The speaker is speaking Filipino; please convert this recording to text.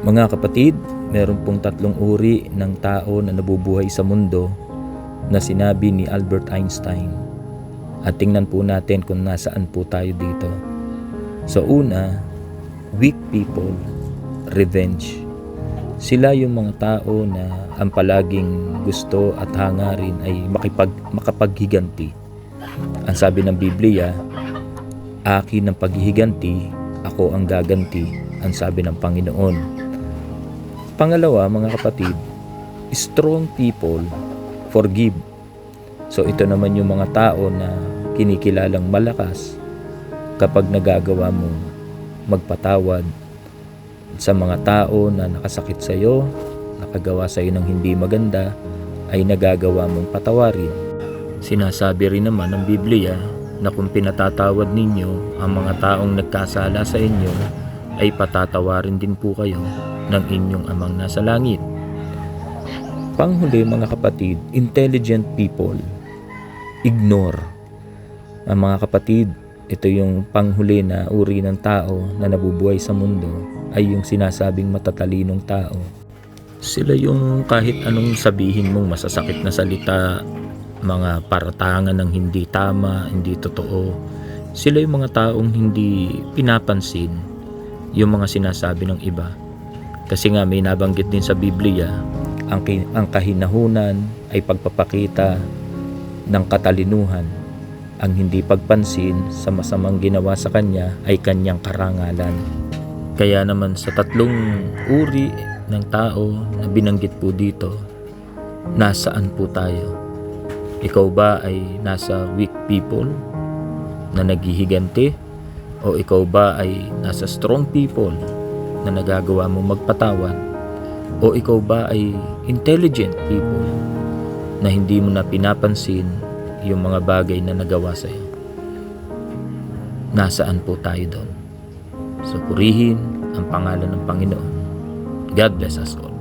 Mga kapatid, meron pong tatlong uri ng tao na nabubuhay sa mundo na sinabi ni Albert Einstein. At tingnan po natin kung nasaan po tayo dito. Sa una, weak people, revenge. Sila yung mga tao na ang palaging gusto at hangarin ay makapaghiganti. Ang sabi ng Biblia, akin ang paghihiganti, ako ang gaganti, ang sabi ng Panginoon. Pangalawa, mga kapatid, strong people forgive. So ito naman yung mga tao na kinikilalang malakas kapag nagagawa mong magpatawad sa mga tao na nakasakit sa iyo, nakagawa sa iyo ng hindi maganda, ay nagagawa mong patawarin. Sinasabi rin naman ng Biblia na kung pinatatawad ninyo ang mga taong nagkasala sa inyo, ay patatawarin din po kayo ng inyong amang nasa langit. Panghuli, mga kapatid, intelligent people, ignore. Ang mga kapatid, ito yung panghuli na uri ng tao na nabubuhay sa mundo, ay yung sinasabing matatalinong tao. Sila yung kahit anong sabihin mong masasakit na salita, mga paratangan ng hindi tama, hindi totoo, sila yung mga taong hindi pinapansin yung mga sinasabi ng iba. Kasi nga may nabanggit din sa Biblia, ang kahinahunan ay pagpapakita ng katalinuhan. Ang hindi pagpansin sa masamang ginawa sa kanya ay kanyang karangalan. Kaya naman sa tatlong uri ng tao na binanggit po dito, nasaan po tayo? Ikaw ba ay nasa weak people na naghihiganti? O ikaw ba ay nasa strong people na nagagawa mong magpatawad? O ikaw ba ay intelligent people na hindi mo na pinapansin yung mga bagay na nagawa sa iyo? Nasaan po tayo doon? So purihin ang pangalan ng Panginoon. God bless us all.